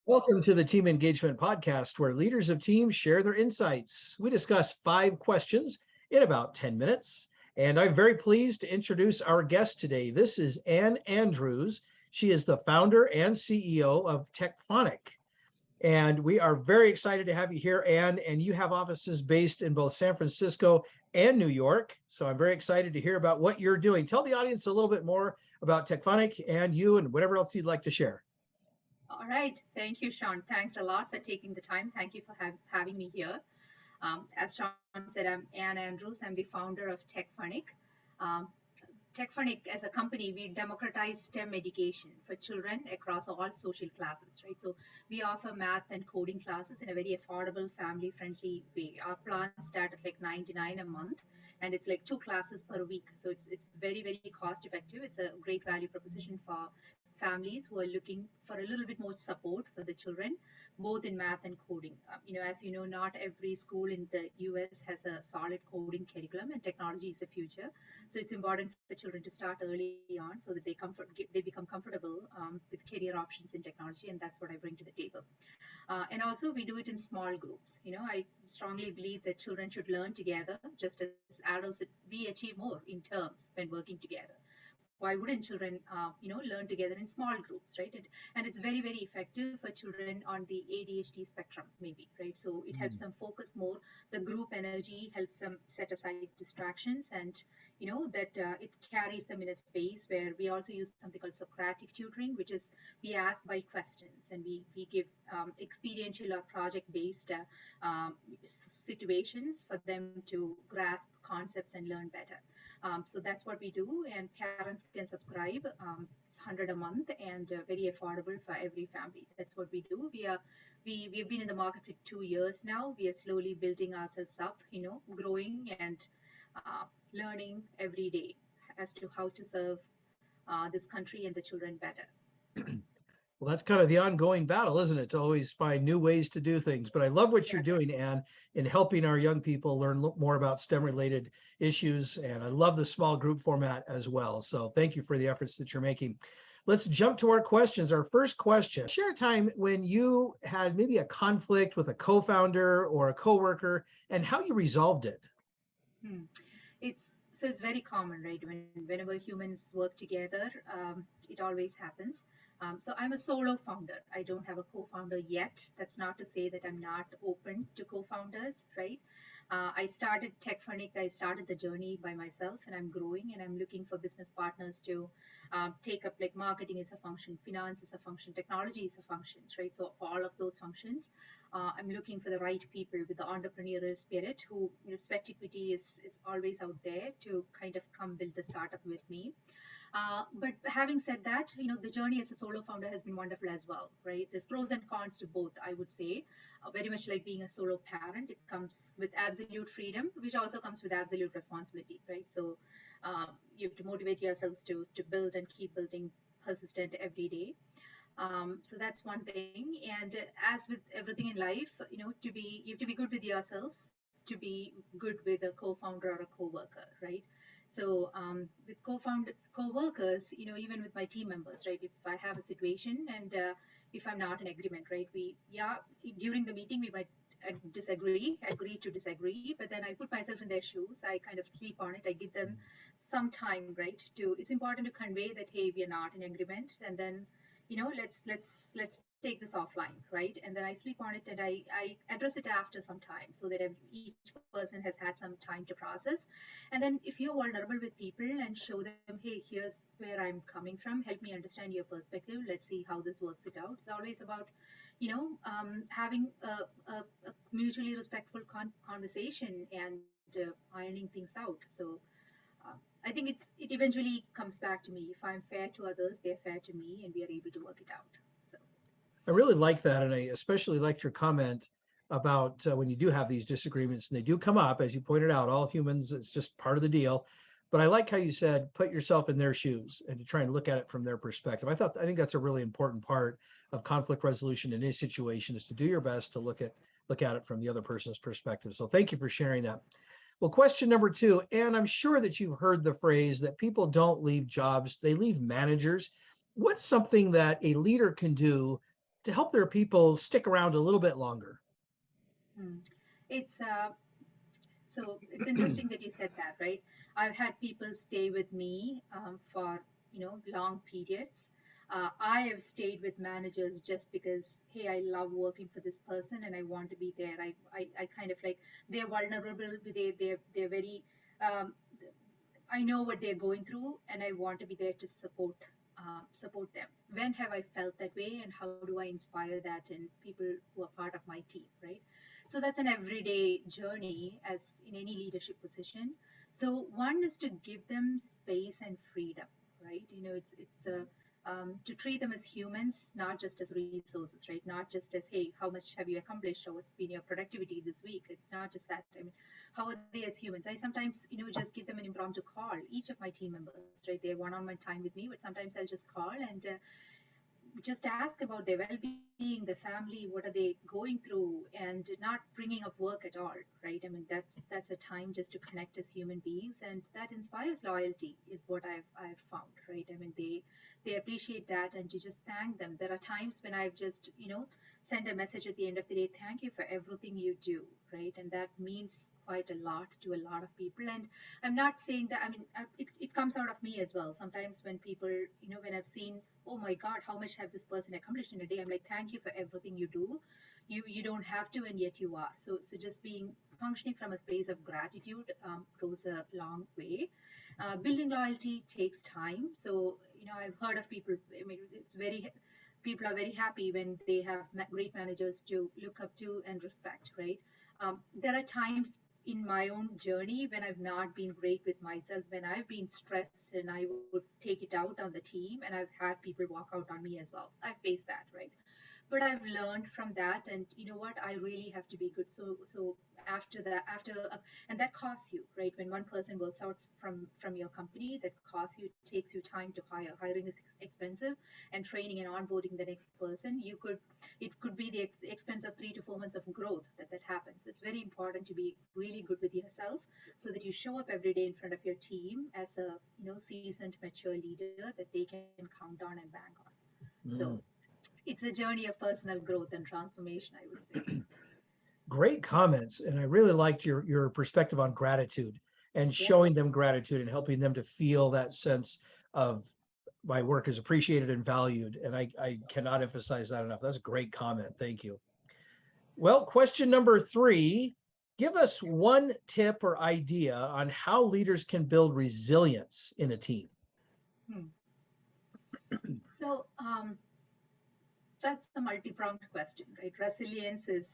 Welcome to the Team Engagement Podcast, where leaders of teams share their insights. We discuss 5 questions in about 10 minutes. And I'm very pleased to introduce our guest today. This is Ann Andrews. She is the founder and CEO of Techfunic. And we are very excited to have you here, Ann. And you have offices based in both San Francisco and New York. So I'm very excited to hear about what you're doing. Tell the audience a little bit more about Techfunic and you and whatever else you'd like to share. All right. Thank you, Sean. Thanks a lot for taking the time. Thank you for having me here. As Sean said, I'm Ann Andrews. I'm the founder of Techfunic. Um, Techfunic, as a company, we democratize STEM education for children across all social classes, right? So we offer math and coding classes in a very affordable, family-friendly way. Our plans start at like $99 a month, and it's like 2 classes per week. So it's very, very cost-effective. It's a great value proposition for families who are looking for a little bit more support for the children, both in math and coding. As you know, not every school in the US has a solid coding curriculum, and technology is the future. So it's important for children to start early on so that they become comfortable with career options in technology, and that's what I bring to the table. And also, we do it in small groups. I strongly believe that children should learn together, just as adults. We achieve more in terms when working together. Why wouldn't children learn together in small groups, right? And it's very, very effective for children on the ADHD spectrum, maybe, right? So it helps them focus more. The group energy helps them set aside distractions, and that it carries them in a space where we also use something called Socratic tutoring, which is we ask by questions, and we give experiential or project based situations for them to grasp concepts and learn better. So that's what we do, and parents can subscribe. It's 100 a month, and very affordable for every family. That's what we do. We've been in the market for 2 years now. We are slowly building ourselves up, growing and learning every day as to how to serve this country and the children better. Well, that's kind of the ongoing battle, isn't it? To always find new ways to do things. But I love what you're Yeah. doing, Ann, in helping our young people learn more about STEM-related issues. And I love the small group format as well. So thank you for the efforts that you're making. Let's jump to our questions. Our first question: share a time when you had maybe a conflict with a co-founder or a coworker and how you resolved it. Hmm. It's very common, right? Whenever humans work together, it always happens. So I'm a solo founder. I don't have a co-founder yet. That's not to say that I'm not open to co-founders, right? I started Techfunic. I started the journey by myself, and I'm growing, and I'm looking for business partners to take up, like, marketing is a function, finance is a function, technology is a function, right? So for all of those functions, I'm looking for the right people with the entrepreneurial spirit who, sweat equity is always out there to kind of come build the startup with me. But having said that, the journey as a solo founder has been wonderful as well, right? There's pros and cons to both, I would say. Very much like being a solo parent, it comes with absolute freedom, which also comes with absolute responsibility, right? So you have to motivate yourselves to build and keep building persistent every day. So that's one thing. And as with everything in life, you have to be good with yourselves to be good with a co-founder or a co-worker, right? So with co-workers, even with my team members, right? If I have a situation and if I'm not in agreement, right? During the meeting we might agree to disagree, but then I put myself in their shoes. I kind of sleep on it. I give them some time, right? It's important to convey that, hey, we are not in agreement, and then let's take this offline, right? And then I sleep on it, and I address it after some time, so that each person has had some time to process. And then if you're vulnerable with people and show them, hey, here's where I'm coming from, help me understand your perspective, let's see how this works it out. It's always about having a mutually respectful conversation and ironing things out. So I think it eventually comes back to me. If I'm fair to others, they're fair to me, and we are able to work it out. So I really like that. And I especially liked your comment about when you do have these disagreements and they do come up, as you pointed out, all humans, it's just part of the deal. But I like how you said, put yourself in their shoes and to try and look at it from their perspective. I think that's a really important part of conflict resolution in any situation, is to do your best to look at it from the other person's perspective. So thank you for sharing that. Well, question number 2, and I'm sure that you've heard the phrase that people don't leave jobs, they leave managers. What's something that a leader can do to help their people stick around a little bit longer? Hmm. It's So it's interesting that you said that, right? I've had people stay with me for long periods. I have stayed with managers just because, hey, I love working for this person and I want to be there. I kind of like, they're vulnerable. They're very um, I know what they're going through, and I want to be there to support them. When have I felt that way, and how do I inspire that in people who are part of my team, right? So that's an everyday journey, as in any leadership position. So one is to give them space and freedom, right? To treat them as humans, not just as resources, right? Not just as, hey, how much have you accomplished, or what's been your productivity this week? It's not just that. I mean, how are they as humans? I sometimes, just give them an impromptu call. Each of my team members, right? They have one-on-one time with me, but sometimes I'll just call and just ask about their well-being, the family, what are they going through, and not bringing up work at all, right? I mean, that's a time just to connect as human beings, and that inspires loyalty, is what I've found, right? I mean, they appreciate that, and you just thank them. There are times when I've just sent a message at the end of the day, thank you for everything you do, right? And that means quite a lot to a lot of people. And I'm not saying that, I mean, it comes out of me as well. Sometimes when people, when I've seen, oh my God, how much have this person accomplished in a day? I'm like, thank you for everything you do. You don't have to, and yet you are. So just being functioning from a space of gratitude goes a long way. Building loyalty takes time. So I've heard of people. I mean, people are very happy when they have great managers to look up to and respect. Right. There are times in my own journey when I've not been great with myself, when I've been stressed and I would take it out on the team, and I've had people walk out on me as well. I've faced that, right? But I've learned from that, and you know what, I really have to be good. So after that, and that costs you, right? When one person works out from your company, that costs you, takes you time to hire. Hiring is expensive, and training and onboarding the next person, it could be the expense of 3 to 4 months of growth that happens. So it's very important to be really good with yourself, so that you show up every day in front of your team as a seasoned, mature leader that they can count on and bank on. So Mm. it's a journey of personal growth and transformation, I would say. Great comments. And I really liked your perspective on gratitude and Yep. showing them gratitude and helping them to feel that sense of my work is appreciated and valued. And I cannot emphasize that enough. That's a great comment. Thank you. Well, question number 3, give us one tip or idea on how leaders can build resilience in a team. Hmm. So that's a multi-pronged question, right? Resilience is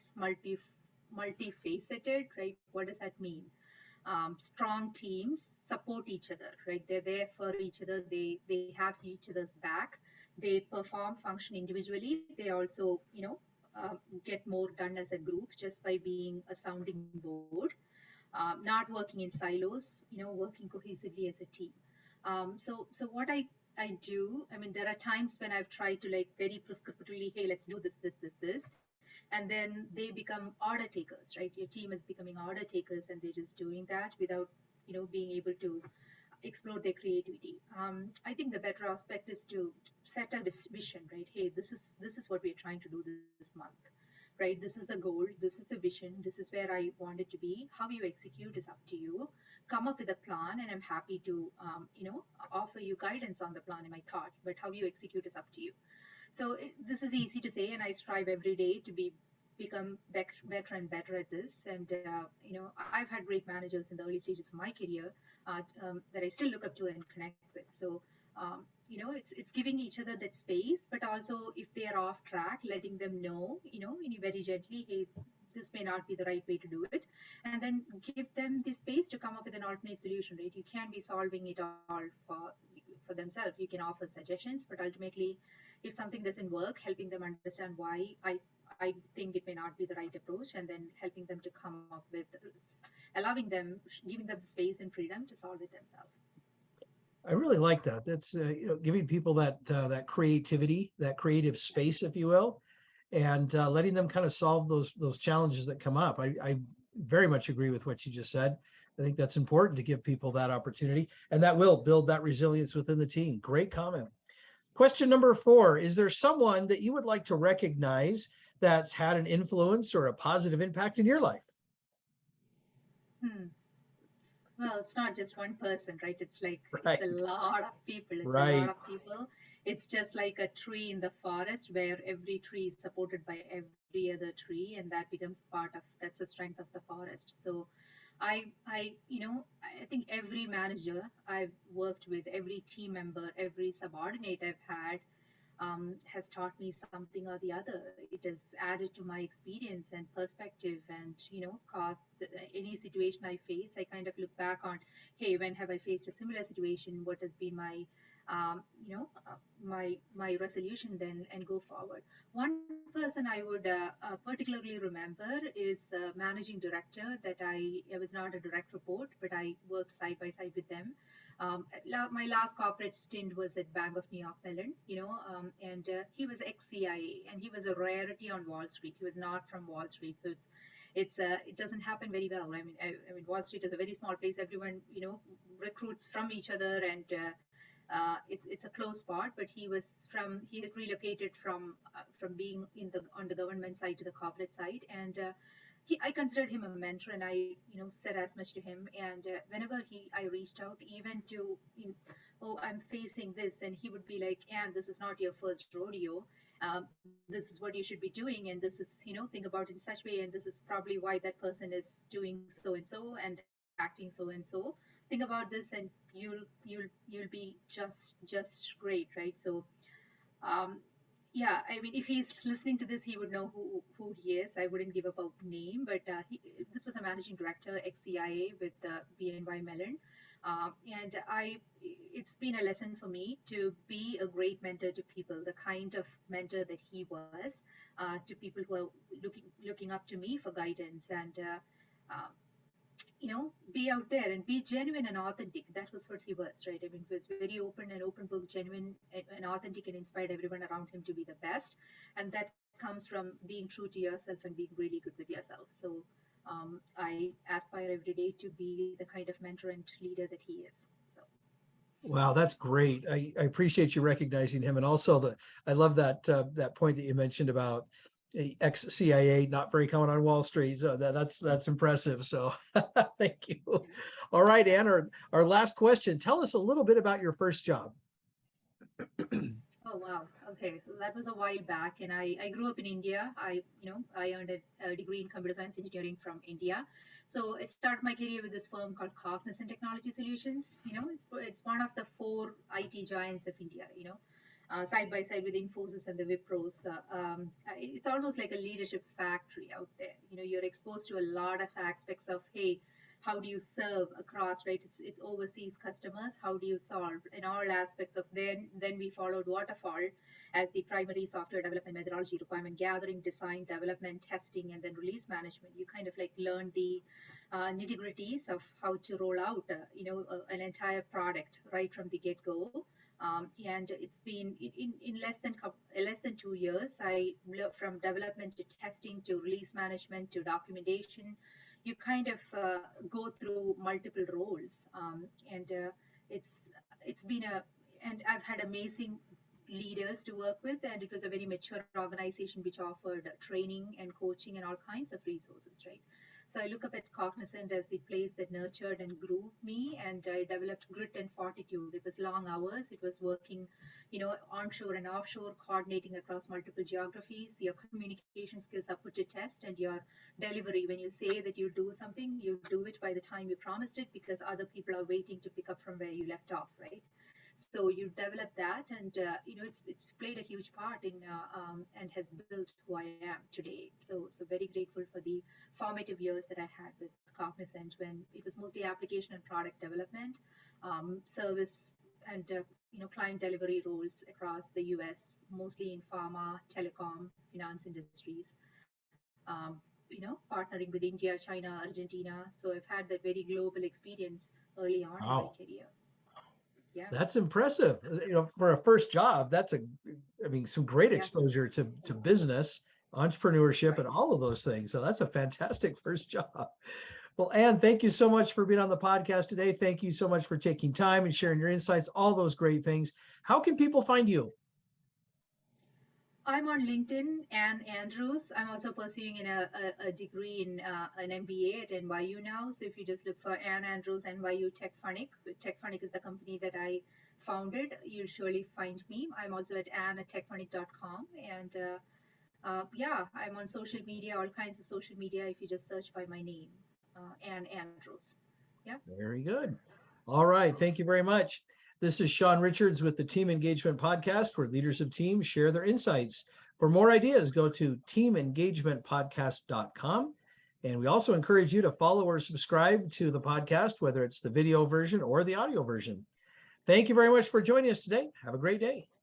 multifaceted, right? What does that mean? Strong teams support each other, right? They're there for each other. They have each other's back. They perform, function individually. They also, get more done as a group just by being a sounding board. Not working in silos, working cohesively as a team. So what I do, I mean, there are times when I've tried to, like, very prescriptively, hey, let's do this, and then they become order takers, right? Your team is becoming order takers, and they're just doing that without, being able to explore their creativity. I think the better aspect is to set a vision, right? Hey, this is what we're trying to do this month, right? This is the goal, this is the vision, this is where I want it to be. How you execute is up to you. Come up with a plan, and I'm happy to, offer you guidance on the plan and my thoughts. But how you execute is up to you. So this is easy to say, and I strive every day to become better and better at this. And I've had great managers in the early stages of my career that I still look up to and connect with. So it's giving each other that space, but also if they are off track, letting them know, very gently, hey, this may not be the right way to do it, and then give them the space to come up with an alternate solution, right? You can't be solving it all for themselves. You can offer suggestions, but ultimately, if something doesn't work, helping them understand why I think it may not be the right approach, and then helping them to come up with, allowing them, giving them the space and freedom to solve it themselves. I really like that. That's giving people that creativity, that creative space, if you will, and letting them kind of solve those challenges that come up. I very much agree with what you just said. I think that's important to give people that opportunity, and that will build that resilience within the team. Great comment. Question number 4, is there someone that you would like to recognize that's had an influence or a positive impact in your life? Hmm. Well, it's not just one person, right? It's a Right, lot of people. It's a lot right. of people. It's just like a tree in the forest where every tree is supported by every other tree, and that becomes part of that's the strength of the forest. So, I think every manager I've worked with, every team member, every subordinate I've had has taught me something or the other. It has added to my experience and perspective, and caused any situation I face. I kind of look back on, hey, when have I faced a similar situation? What has been my my resolution then, and go forward. One person I would particularly remember is managing director that I was not a direct report, but I worked side by side with them. My last corporate stint was at Bank of New York Mellon, and he was ex-CIA, and he was a rarity on Wall Street. He was not from Wall Street, so it doesn't happen very well. I mean, Wall Street is a very small place. Everyone, recruits from each other, and it's a close spot. But he had relocated from being on the government side to the corporate side, and I considered him a mentor, and I said as much to him. And whenever I reached out, even to oh, I'm facing this, and he would be like, and this is not your first rodeo. This is what you should be doing, and this is think about it in such way, and this is probably why that person is doing so and so and acting so and so. Think about this, and you'll be just great, right? So um, yeah, I mean, if he's listening to this, he would know who he is. I wouldn't give up a name, but this was a managing director, ex-CIA with BNY Mellon. And it's been a lesson for me to be a great mentor to people, the kind of mentor that he was, to people who are looking up to me for guidance, and uh, be out there and be genuine and authentic. That was what he was, right? I mean, he was very open, and open book, genuine and authentic, and inspired everyone around him to be the best. And that comes from being true to yourself and being really good with yourself. So I aspire every day to be the kind of mentor and leader that he is. So Wow, that's great. I appreciate you recognizing him, and also I love that point that you mentioned about a ex-CIA, not very common on Wall Street. So that's impressive. So thank you. yeah. All right, Anne, our last question. Tell us a little bit about your first job. Oh wow. Okay. So that was a while back, and I grew up in India. I earned a degree in computer science engineering from India. So I started my career with this firm called Cognizant Technology Solutions. It's one of the four IT giants of India. Side by side with Infosys and the Wipros. It's almost like a leadership factory out there. You're exposed to a lot of aspects of, hey, how do you serve across, right? It's overseas customers. How do you solve in all aspects of? Then we followed waterfall as the primary software development methodology: requirement gathering, design, development, testing, and then release management. You kind of like learn the nitty gritties of how to roll out an entire product right from the get go. And it's been in less than 2 years. From development to testing to release management to documentation, you kind of go through multiple roles, and it's been a and I've had amazing leaders to work with, and it was a very mature organization which offered training and coaching and all kinds of resources, right? So I look up at Cognizant as the place that nurtured and grew me, and I developed grit and fortitude. It was long hours. It was working, onshore and offshore, coordinating across multiple geographies. Your communication skills are put to test, and your delivery, when you say that you do something, you do it by the time you promised it, because other people are waiting to pick up from where you left off, right? So you develop that, and it's played a huge part in and has built who I am today. So very grateful for the formative years that I had with Cognizant, when it was mostly application and product development, service, and client delivery roles across the US, mostly in pharma, telecom, finance industries. Partnering with India, China, Argentina. So I've had that very global experience early on in my Wow, career. Yeah, that's impressive. For a first job, I mean, some great yeah. exposure to business, entrepreneurship, and Right. all of those things. So that's a fantastic first job. Well, Anne, thank you so much for being on the podcast today. Thank you so much for taking time and sharing your insights, all those great things. How can people find you? I'm on LinkedIn, Anne Andrews. I'm also pursuing a degree in an MBA at NYU now. So if you just look for Anne Andrews, NYU Techfunic, Techfunic is the company that I founded, you'll surely find me. I'm also at anne@techfunic.com. And yeah, I'm on social media, all kinds of social media, if you just search by my name, Anne Andrews. Yeah. Very good. All right. Thank you very much. This is Sean Richards with the Team Engagement Podcast, where leaders of teams share their insights. For more ideas, go to teamengagementpodcast.com. And we also encourage you to follow or subscribe to the podcast, whether it's the video version or the audio version. Thank you very much for joining us today. Have a great day.